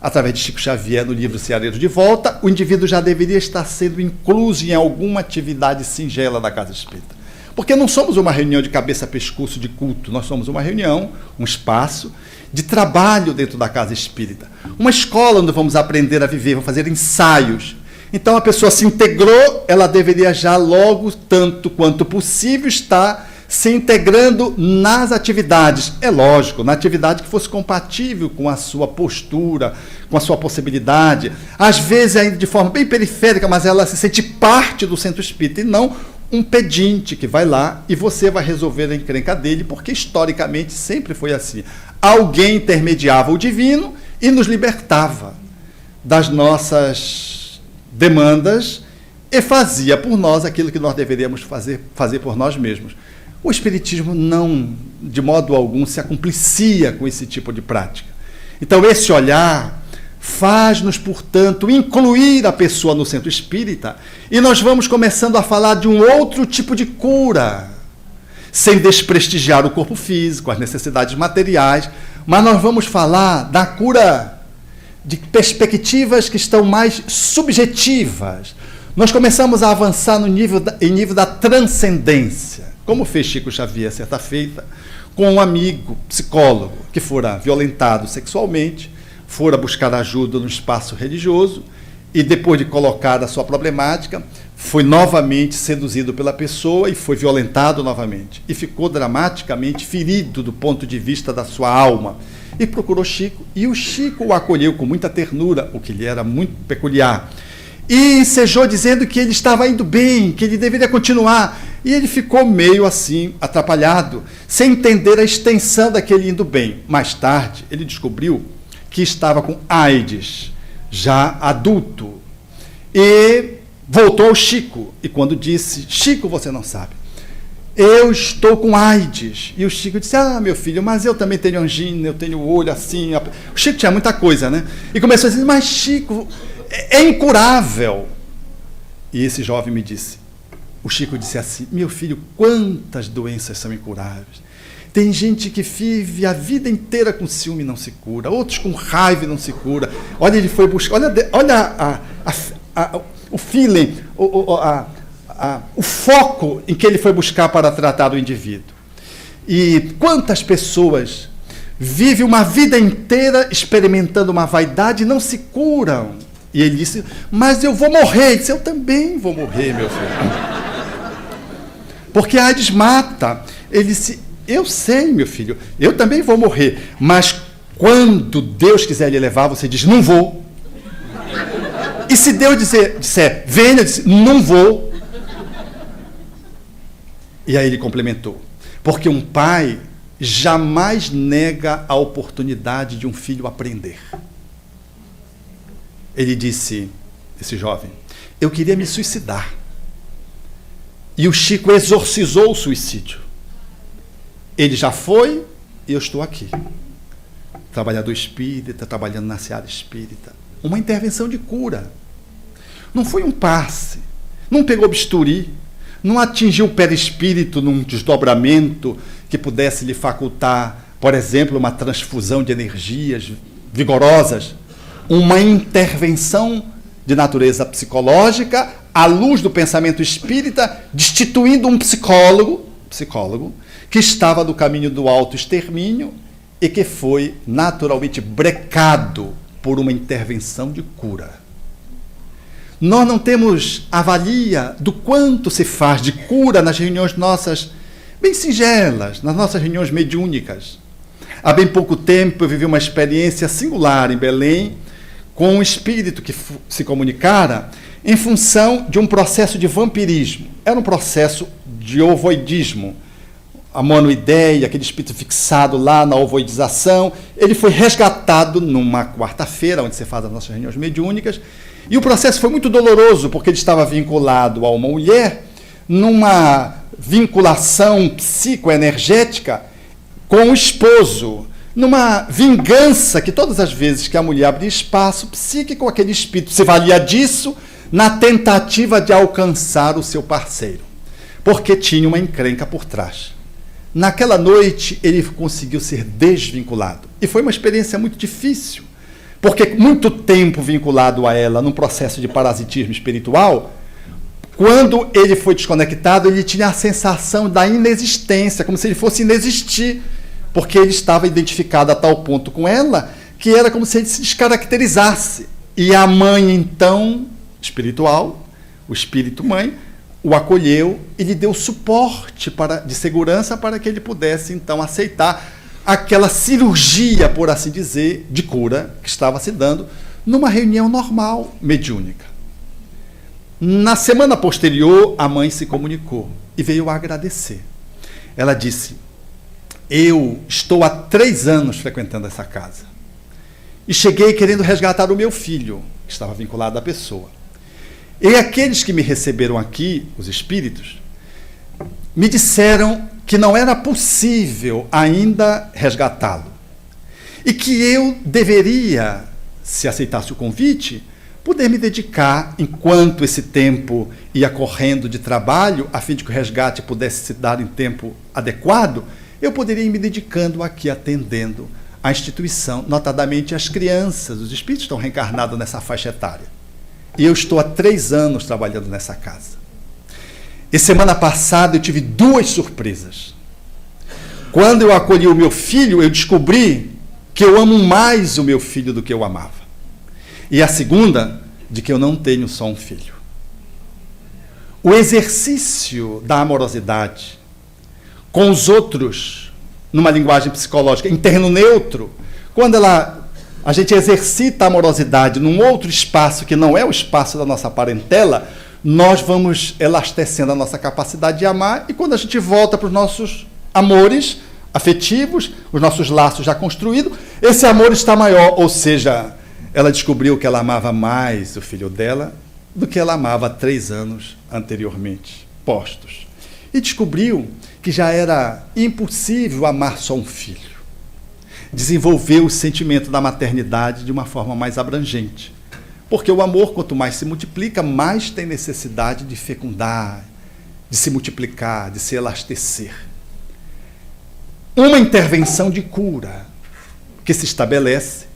através de Chico Xavier, no livro Ceareiro de Volta, o indivíduo já deveria estar sendo incluso em alguma atividade singela da casa espírita. Porque não somos uma reunião de cabeça-pescoço de culto, nós somos uma reunião, um espaço de trabalho dentro da casa espírita. Uma escola onde vamos aprender a viver, vamos fazer ensaios. Então a pessoa se integrou, ela deveria já logo, tanto quanto possível, estar se integrando nas atividades. É lógico, na atividade que fosse compatível com a sua postura, com a sua possibilidade. Às vezes ainda de forma bem periférica, mas ela se sente parte do centro espírita e não um pedinte que vai lá e você vai resolver a encrenca dele, porque historicamente sempre foi assim. Alguém intermediava o divino e nos libertava das nossas demandas e fazia por nós aquilo que nós deveríamos fazer por nós mesmos. O Espiritismo não, de modo algum, se acumplicia com esse tipo de prática. Então, esse olhar faz-nos, portanto, incluir a pessoa no centro espírita e nós vamos começando a falar de um outro tipo de cura, sem desprestigiar o corpo físico, as necessidades materiais, mas nós vamos falar da cura de perspectivas que estão mais subjetivas. Nós começamos a avançar em nível da transcendência, como fez Chico Xavier certa feita, com um amigo psicólogo que fora violentado sexualmente, fora buscar ajuda no espaço religioso e depois de colocar a sua problemática, foi novamente seduzido pela pessoa e foi violentado novamente. E ficou dramaticamente ferido do ponto de vista da sua alma. E procurou Chico, e o Chico o acolheu com muita ternura, o que lhe era muito peculiar. E ensejou dizendo que ele estava indo bem, que ele deveria continuar. E ele ficou meio assim, atrapalhado, sem entender a extensão daquele indo bem. Mais tarde, ele descobriu que estava com AIDS, já adulto. E voltou ao Chico. E quando disse, Chico, você não sabe, eu estou com AIDS. E o Chico disse, meu filho, mas eu também tenho angina, eu tenho o olho assim. O Chico tinha muita coisa, né? E começou a dizer, mas Chico, é incurável. E esse jovem me disse, o Chico disse assim, meu filho, quantas doenças são incuráveis. Tem gente que vive a vida inteira com ciúme e não se cura, outros com raiva e não se cura. Olha, ele foi buscar, olha o feeling, o foco em que ele foi buscar para tratar do indivíduo. E quantas pessoas vivem uma vida inteira experimentando uma vaidade e não se curam. E ele disse, mas eu vou morrer. Ele disse, eu também vou morrer, meu filho. Porque a AIDS mata. Ele disse, eu sei, meu filho, eu também vou morrer. Mas quando Deus quiser lhe levar, você diz, não vou. E se Deus disser, venha, eu disse, não vou. E aí ele complementou, porque um pai jamais nega a oportunidade de um filho aprender. Ele disse, esse jovem, eu queria me suicidar. E o Chico exorcizou o suicídio. Ele já foi e eu estou aqui. Trabalhador espírita, trabalhando na seara espírita. Uma intervenção de cura. Não foi um passe, não pegou bisturi, não atingiu o perispírito num desdobramento que pudesse lhe facultar, por exemplo, uma transfusão de energias vigorosas. Uma intervenção de natureza psicológica, à luz do pensamento espírita, destituindo um psicólogo que estava no caminho do autoextermínio e que foi naturalmente brecado por uma intervenção de cura. Nós não temos avalia do quanto se faz de cura nas reuniões nossas, bem singelas, nas nossas reuniões mediúnicas. Há bem pouco tempo eu vivi uma experiência singular em Belém, com um espírito que se comunicara em função de um processo de vampirismo. Era um processo de ovoidismo. A monoideia, aquele espírito fixado lá na ovoidização, ele foi resgatado numa quarta-feira, onde se faz as nossas reuniões mediúnicas, e o processo foi muito doloroso, porque ele estava vinculado a uma mulher, numa vinculação psicoenergética com o esposo, numa vingança que todas as vezes que a mulher abria espaço psíquico, aquele espírito se valia disso na tentativa de alcançar o seu parceiro, porque tinha uma encrenca por trás. Naquela noite ele conseguiu ser desvinculado e foi uma experiência muito difícil, porque muito tempo vinculado a ela num processo de parasitismo espiritual, quando ele foi desconectado, ele tinha a sensação da inexistência, como se ele fosse inexistir, porque ele estava identificado a tal ponto com ela, que era como se ele se descaracterizasse. E a mãe, então, espiritual, o espírito mãe, o acolheu e lhe deu suporte de segurança para que ele pudesse, então, aceitar aquela cirurgia, por assim dizer, de cura que estava se dando numa reunião normal, mediúnica. Na semana posterior, a mãe se comunicou e veio agradecer. Ela disse, eu estou há 3 anos frequentando essa casa e cheguei querendo resgatar o meu filho, que estava vinculado à pessoa. E aqueles que me receberam aqui, os espíritos, me disseram que não era possível ainda resgatá-lo e que eu deveria, se aceitasse o convite, poder me dedicar, enquanto esse tempo ia correndo de trabalho, a fim de que o resgate pudesse se dar em tempo adequado, eu poderia ir me dedicando aqui, atendendo a instituição, notadamente as crianças. Os espíritos estão reencarnados nessa faixa etária. E eu estou há 3 anos trabalhando nessa casa. E semana passada eu tive 2 surpresas. Quando eu acolhi o meu filho, eu descobri que eu amo mais o meu filho do que eu amava. E a segunda de que eu não tenho só um filho. O exercício da amorosidade com os outros, numa linguagem psicológica, em terreno neutro, quando a gente exercita a amorosidade num outro espaço que não é o espaço da nossa parentela, nós vamos elastecendo a nossa capacidade de amar, e quando a gente volta para os nossos amores afetivos, os nossos laços já construídos, esse amor está maior, ou seja, ela descobriu que ela amava mais o filho dela do que ela amava há 3 anos anteriormente, postos. E descobriu que já era impossível amar só um filho. Desenvolveu o sentimento da maternidade de uma forma mais abrangente. Porque o amor, quanto mais se multiplica, mais tem necessidade de fecundar, de se multiplicar, de se elastecer. Uma intervenção de cura que se estabelece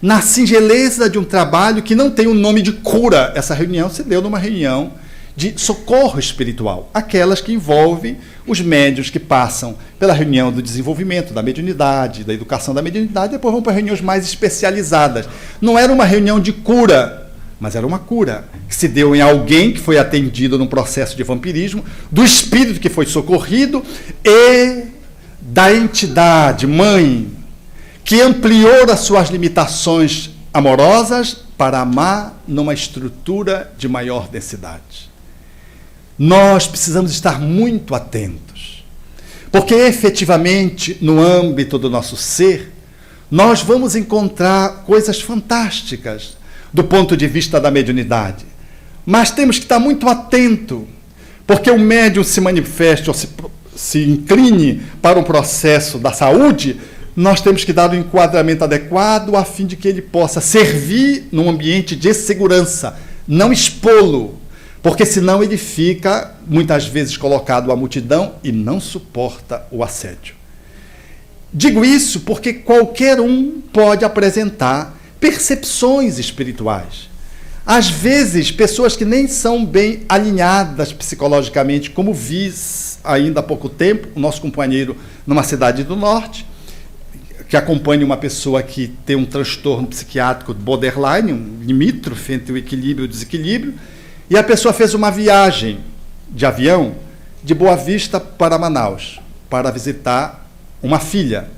na singeleza de um trabalho que não tem o nome de cura. Essa reunião se deu numa reunião de socorro espiritual, aquelas que envolvem os médiuns que passam pela reunião do desenvolvimento da mediunidade, da educação da mediunidade, depois vão para reuniões mais especializadas. Não era uma reunião de cura, mas era uma cura que se deu em alguém que foi atendido num processo de vampirismo, do espírito que foi socorrido e da entidade mãe que ampliou as suas limitações amorosas para amar numa estrutura de maior densidade. Nós precisamos estar muito atentos, porque efetivamente, no âmbito do nosso ser, nós vamos encontrar coisas fantásticas do ponto de vista da mediunidade. Mas temos que estar muito atento, porque o médium se manifeste ou se incline para um processo da saúde, nós temos que dar um enquadramento adequado a fim de que ele possa servir num ambiente de segurança, não expô-lo, porque senão ele fica muitas vezes colocado à multidão e não suporta o assédio. Digo isso porque qualquer um pode apresentar percepções espirituais. Às vezes, pessoas que nem são bem alinhadas psicologicamente, como vi ainda há pouco tempo, o nosso companheiro numa cidade do norte, que acompanha uma pessoa que tem um transtorno psiquiátrico borderline, um limítrofe entre o equilíbrio e o desequilíbrio, e a pessoa fez uma viagem de avião de Boa Vista para Manaus, para visitar uma filha.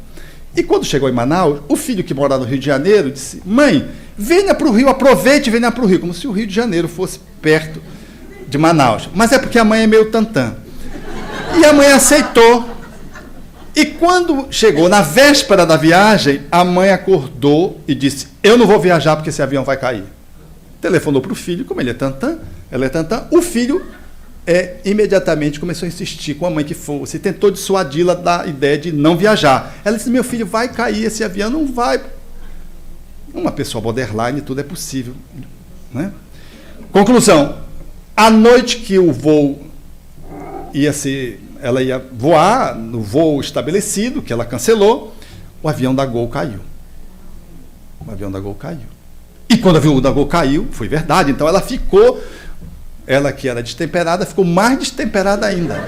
E quando chegou em Manaus, o filho que mora no Rio de Janeiro disse: mãe, venha para o Rio, aproveite e venha para o Rio, como se o Rio de Janeiro fosse perto de Manaus. Mas é porque a mãe é meio tantã. E a mãe aceitou. E quando chegou na véspera da viagem, a mãe acordou e disse: eu não vou viajar porque esse avião vai cair. Telefonou para o filho, como ele é tantã, ela é tantã, o filho imediatamente começou a insistir com a mãe que fosse, tentou dissuadi-la da ideia de não viajar. Ela disse: meu filho, vai cair esse avião, não vai. Uma pessoa borderline, tudo é possível, né? Conclusão: à noite que o voo ela ia voar no voo estabelecido, que ela cancelou, o avião da Gol caiu. O avião da Gol caiu. E quando o avião da Gol caiu, foi verdade, então ela que era destemperada, ficou mais destemperada ainda.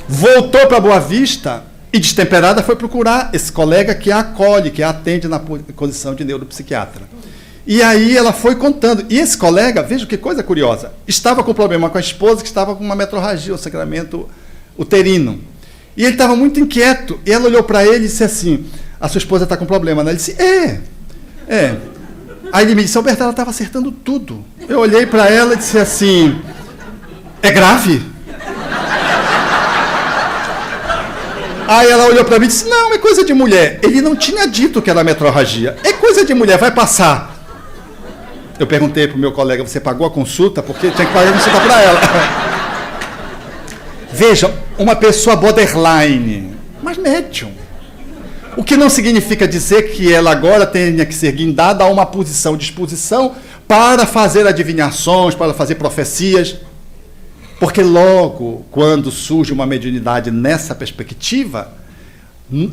Voltou para Boa Vista e, destemperada, foi procurar esse colega que a acolhe, que a atende na condição de neuropsiquiatra. E aí ela foi contando. E esse colega, veja que coisa curiosa, estava com problema com a esposa, que estava com uma metrorragia, um sangramento uterino. E ele estava muito inquieto. E ela olhou para ele e disse assim: a sua esposa está com problema, né? Ele disse: é. Aí ele me disse: Alberto, ela estava acertando tudo. Eu olhei para ela e disse assim: é grave? Aí ela olhou para mim e disse: não, é coisa de mulher. Ele não tinha dito que era metrorragia. É coisa de mulher, vai passar. Eu perguntei para o meu colega: você pagou a consulta? Porque tinha que pagar a consulta para ela. Veja, uma pessoa borderline, mas médium. O que não significa dizer que ela agora tenha que ser guindada a uma posição de exposição para fazer adivinhações, para fazer profecias. Porque logo, quando surge uma mediunidade nessa perspectiva,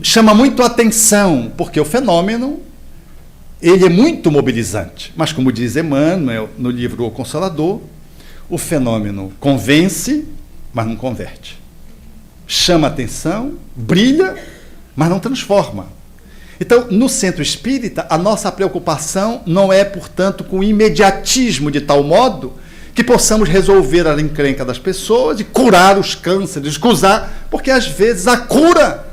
chama muito a atenção, porque o fenômeno ele é muito mobilizante. Mas, como diz Emmanuel no livro O Consolador, o fenômeno convence, mas não converte. Chama a atenção, brilha, mas não transforma. Então, no centro espírita, a nossa preocupação não é, portanto, com o imediatismo de tal modo que possamos resolver a encrenca das pessoas e curar os cânceres, porque às vezes a cura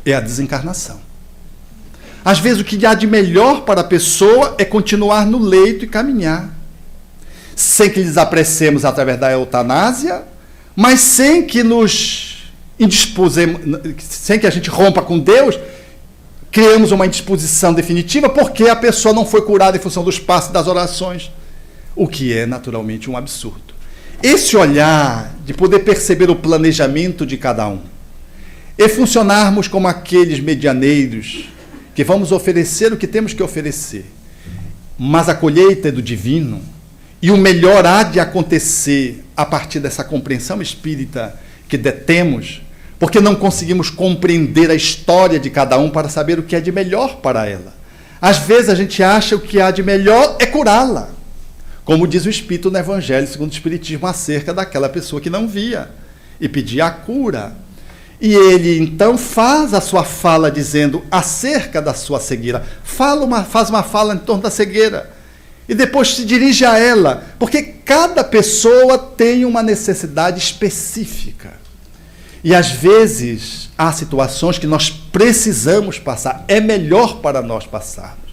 é a desencarnação. Às vezes o que há de melhor para a pessoa é continuar no leito e caminhar, sem que lhes apressemos através da eutanásia, mas sem que sem que a gente rompa com Deus, criamos uma indisposição definitiva porque a pessoa não foi curada em função dos passos das orações, o que é naturalmente um absurdo. Esse olhar de poder perceber o planejamento de cada um e funcionarmos como aqueles medianeiros que vamos oferecer o que temos que oferecer, mas a colheita é do divino e o melhor há de acontecer a partir dessa compreensão espírita que detemos, porque não conseguimos compreender a história de cada um para saber o que é de melhor para ela. Às vezes a gente acha que o que há de melhor é curá-la, como diz o Espírito no Evangelho segundo o Espiritismo acerca daquela pessoa que não via e pedia a cura. E ele então faz a sua fala dizendo acerca da sua cegueira, faz uma fala em torno da cegueira e depois se dirige a ela, porque cada pessoa tem uma necessidade específica. E às vezes há situações que nós precisamos passar, é melhor para nós passarmos.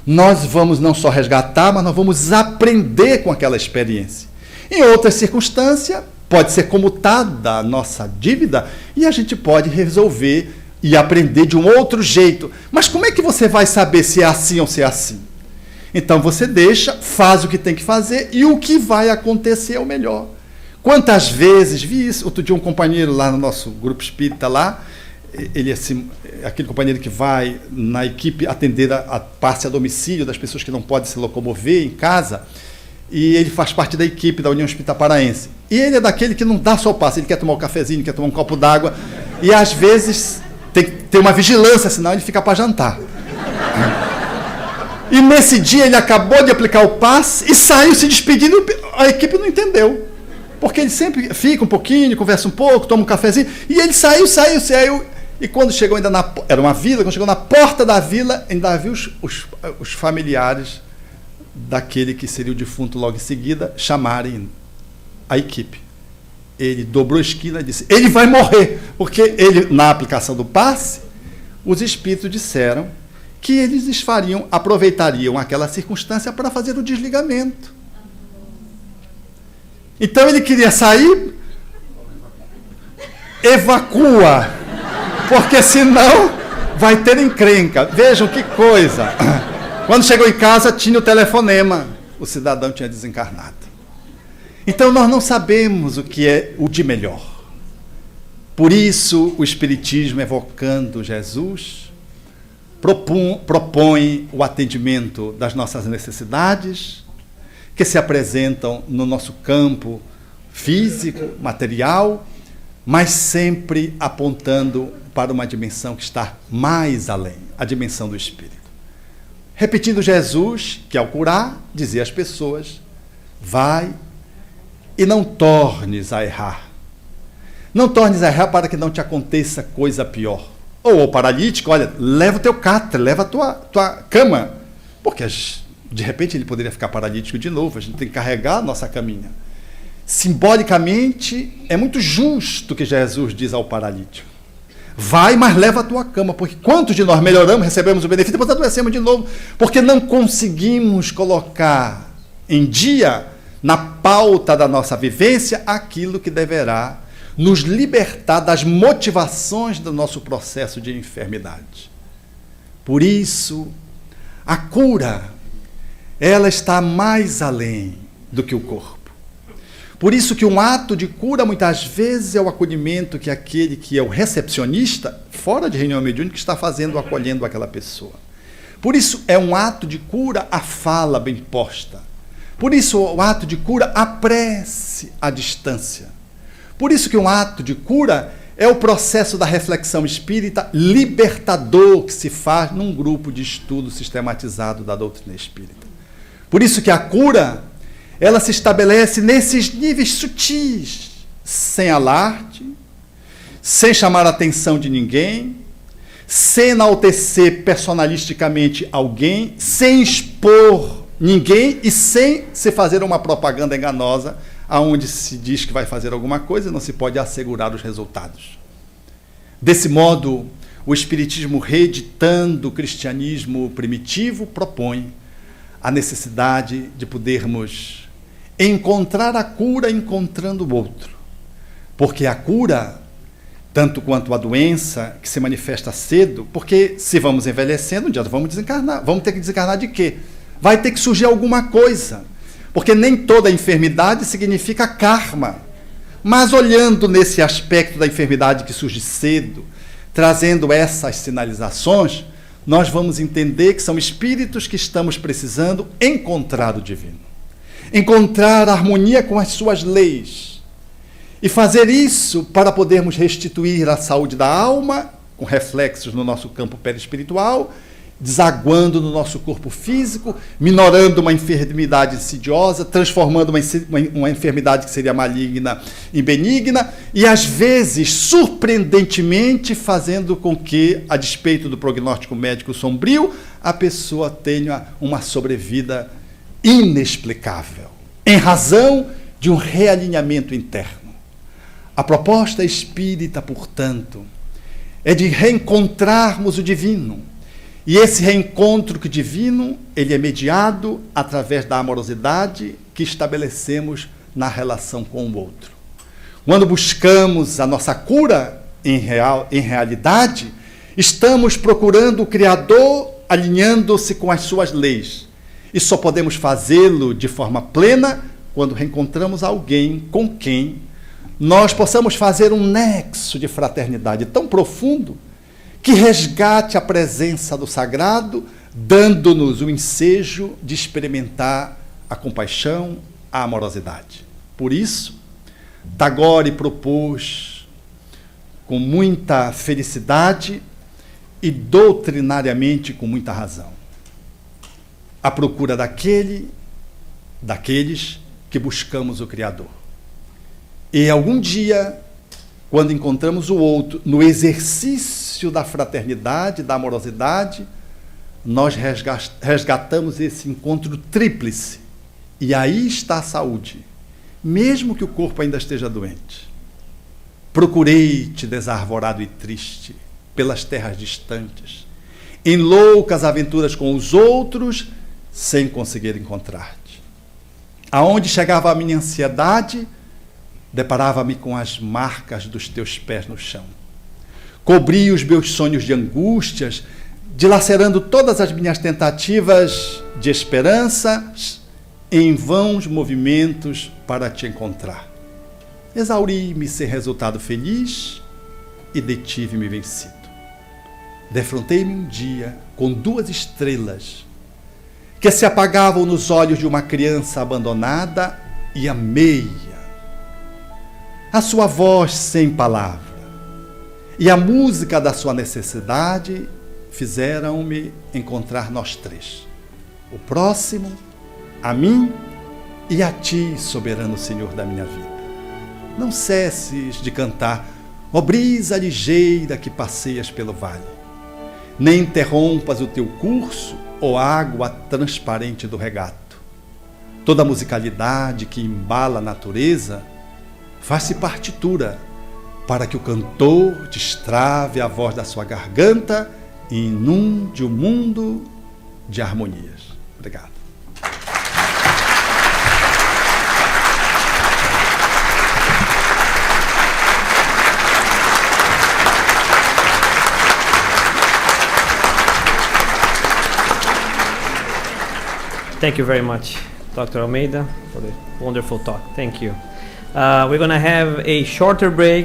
Nós vamos não só resgatar, mas nós vamos aprender com aquela experiência. Em outras circunstâncias, pode ser comutada a nossa dívida e a gente pode resolver e aprender de um outro jeito. Mas como é que você vai saber se é assim ou se é assim? Então você deixa, faz o que tem que fazer e o que vai acontecer é o melhor. Quantas vezes vi isso? Outro dia um companheiro lá no nosso grupo espírita lá, ele assim, aquele companheiro que vai na equipe atender a passe a domicílio das pessoas que não podem se locomover em casa, e ele faz parte da equipe da União Espírita Paraense. E ele é daquele que não dá só o passe, ele quer tomar um cafezinho, quer tomar um copo d'água, e às vezes tem que ter uma vigilância, senão ele fica para jantar. E nesse dia ele acabou de aplicar o passe e saiu se despedindo, a equipe não entendeu. Porque ele sempre fica um pouquinho, conversa um pouco, toma um cafezinho, e ele saiu, e quando chegou ainda era uma vila, quando chegou na porta da vila, ainda viu os familiares daquele que seria o defunto logo em seguida, chamarem a equipe. Ele dobrou a esquina e disse, ele vai morrer, porque ele, na aplicação do passe, os espíritos disseram que eles aproveitariam aquela circunstância para fazer o desligamento. Então ele queria sair, evacua, porque senão vai ter encrenca. Vejam que coisa. Quando chegou em casa, tinha o telefonema. O cidadão tinha desencarnado. Então nós não sabemos o que é o de melhor. Por isso o Espiritismo, evocando Jesus, propõe o atendimento das nossas necessidades, que se apresentam no nosso campo físico, material, mas sempre apontando para uma dimensão que está mais além, a dimensão do Espírito. Repetindo Jesus, que ao curar, dizia às pessoas, vai e não tornes a errar. Não tornes a errar para que não te aconteça coisa pior. Ou o paralítico, olha, leva o teu catre, leva a tua cama, porque de repente ele poderia ficar paralítico de novo, a gente tem que carregar a nossa caminha. Simbolicamente, é muito justo que Jesus diz ao paralítico. Vai, mas leva a tua cama, porque quantos de nós melhoramos, recebemos o benefício, depois adoecemos de novo, porque não conseguimos colocar em dia, na pauta da nossa vivência, aquilo que deverá nos libertar das motivações do nosso processo de enfermidade. Por isso, a cura, ela está mais além do que o corpo. Por isso que um ato de cura, muitas vezes, é o acolhimento que aquele que é o recepcionista, fora de reunião mediúnica, está fazendo, acolhendo aquela pessoa. Por isso é um ato de cura a fala bem posta. Por isso o ato de cura a prece à distância. Por isso que um ato de cura é o processo da reflexão espírita libertador que se faz num grupo de estudo sistematizado da doutrina espírita. Por isso que a cura, ela se estabelece nesses níveis sutis, sem alarde, sem chamar a atenção de ninguém, sem enaltecer personalisticamente alguém, sem expor ninguém e sem se fazer uma propaganda enganosa, aonde se diz que vai fazer alguma coisa e não se pode assegurar os resultados. Desse modo, o Espiritismo, reeditando o cristianismo primitivo, propõe a necessidade de podermos encontrar a cura encontrando o outro. Porque a cura, tanto quanto a doença, que se manifesta cedo, porque se vamos envelhecendo, um dia vamos desencarnar. Vamos ter que desencarnar de quê? Vai ter que surgir alguma coisa. Porque nem toda enfermidade significa karma. Mas olhando nesse aspecto da enfermidade que surge cedo, trazendo essas sinalizações, nós vamos entender que são espíritos que estamos precisando encontrar o divino. Encontrar a harmonia com as suas leis. E fazer isso para podermos restituir a saúde da alma, com reflexos no nosso campo perispiritual, desaguando no nosso corpo físico, minorando uma enfermidade insidiosa, transformando uma enfermidade que seria maligna em benigna, e às vezes, surpreendentemente, fazendo com que, a despeito do prognóstico médico sombrio, a pessoa tenha uma sobrevida inexplicável, em razão de um realinhamento interno. A proposta espírita, portanto, é de reencontrarmos o divino. E esse reencontro divino, ele é mediado através da amorosidade que estabelecemos na relação com o outro. Quando buscamos a nossa cura em realidade, estamos procurando o Criador alinhando-se com as suas leis. E só podemos fazê-lo de forma plena quando reencontramos alguém com quem nós possamos fazer um nexo de fraternidade tão profundo que resgate a presença do sagrado, dando-nos o ensejo de experimentar a compaixão, a amorosidade. Por isso, Tagore propôs, com muita felicidade e doutrinariamente com muita razão, a procura daqueles que buscamos o Criador. E algum dia, quando encontramos o outro no exercício da fraternidade, da amorosidade, nós resgatamos esse encontro tríplice. E aí está a saúde, mesmo que o corpo ainda esteja doente. Procurei-te desarvorado e triste pelas terras distantes, em loucas aventuras com os outros, sem conseguir encontrar-te. Aonde chegava a minha ansiedade, deparava-me com as marcas dos teus pés no chão. Cobri os meus sonhos de angústias, dilacerando todas as minhas tentativas de esperança em vãos movimentos para te encontrar. Exauri-me sem resultado feliz e detive-me vencido. Defrontei-me um dia com 2 estrelas que se apagavam nos olhos de uma criança abandonada e amei-a. A sua voz sem palavra e a música da sua necessidade fizeram-me encontrar nós 3. O próximo, a mim e a ti, soberano Senhor da minha vida. Não cesses de cantar, ó brisa ligeira que passeias pelo vale. Nem interrompas o teu curso, ó água transparente do regato. Toda a musicalidade que embala a natureza faz-se partitura para que o cantor destrave a voz da sua garganta e inunde o mundo de harmonias. Obrigado. Thank you very much, Dr. Almeida, for the wonderful talk. Thank you. We're going to have a shorter break.